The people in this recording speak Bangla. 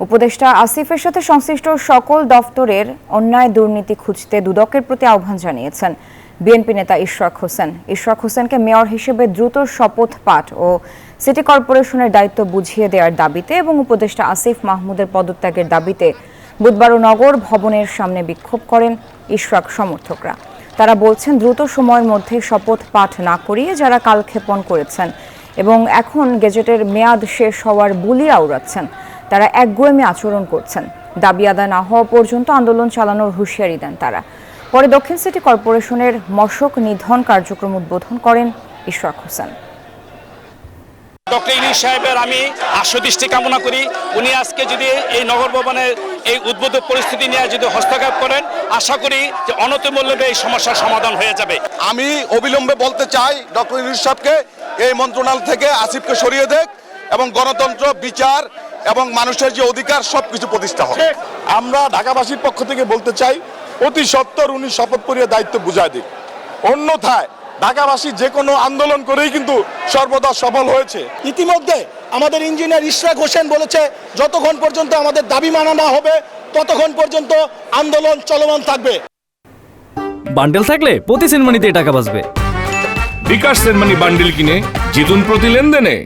উপদেষ্টা আসিফের সাথে সংশ্লিষ্ট সকল দফতরের অন্যায় দুর্নীতি খুঁজতে দুদকের প্রতি আহ্বান জানিয়েছেন বিএনপি নেতা ইশরাক হোসেন। ইশরাক হোসেনকে মেয়র হিসেবে দ্রুত শপথ পাঠ ও সিটি কর্পোরেশনের দায়িত্ব বুঝিয়ে দেওয়ার দাবিতে এবং উপদেষ্টা আসিফ মাহমুদের পদত্যাগের দাবিতে বুধবার নগর ভবনের সামনে বিক্ষোভ করেন ইশরাক সমর্থকরা। তারা বলছেন, দ্রুত সময়ের মধ্যে শপথ পাঠ না করিয়ে যারা কালক্ষেপণ করেছেন এবং এখন গেজেটের মেয়াদ শেষ হওয়ার বুলি আওড়াচ্ছেন, তারা একগুঁয়েমি আচরণ করছেন। দাবি আদায় না হওয়া পর্যন্ত আন্দোলন চালানোর হুঁশিয়ারি দেন তারা। পরে দক্ষিণ সিটি কর্পোরেশনের মশক নিধন কার্যক্রম উদ্বোধন করেন ইশরাক হোসেন। ডক্টর ইউনূস সাহেবের আমি আশুদৃষ্টি কামনা করি। উনি আজকে যদি এই নগর ভবনের এই উদ্বোধক পরিস্থিতি নিয়ে যদি হস্তক্ষেপ করেন, আশা করি যে অনতিবিলম্বে এই সমস্যার সমাধান হয়ে যাবে। আমি অবিলম্বে বলতে চাই, ডক্টর ইউনূস সাহেবকে এই মন্ত্রণালয় থেকে আসিফকে সরিয়ে দেখ এবং গণতন্ত্র, বিচার এবং মানুষের যে অধিকার সবকিছু প্রতিষ্ঠা হবে। আমরা ঢাকাবাসীর পক্ষ থেকে বলতে চাই, অতি সত্বর উনি শপথ করিয়ে দায়িত্ব বুঝায় দিক। অন্যথায় ঢাকাবাসী যে কোনো আন্দোলন করেই কিন্তু সর্বদা সফল হয়েছে। ইতিমধ্যে আমাদের ইঞ্জিনিয়ার ইশরাক হোসেন বলেছে, যতক্ষণ পর্যন্ত আমাদের দাবি মানা না হবে ততক্ষণ পর্যন্ত আন্দোলন চলমান থাকবে। বান্ডেল থাকলে প্রতি সেনমানিতে টাকা বাঁচবে। বিকাশ সেনমানি বান্ডেল কিনে জিতুন প্রতি লেনদেনে।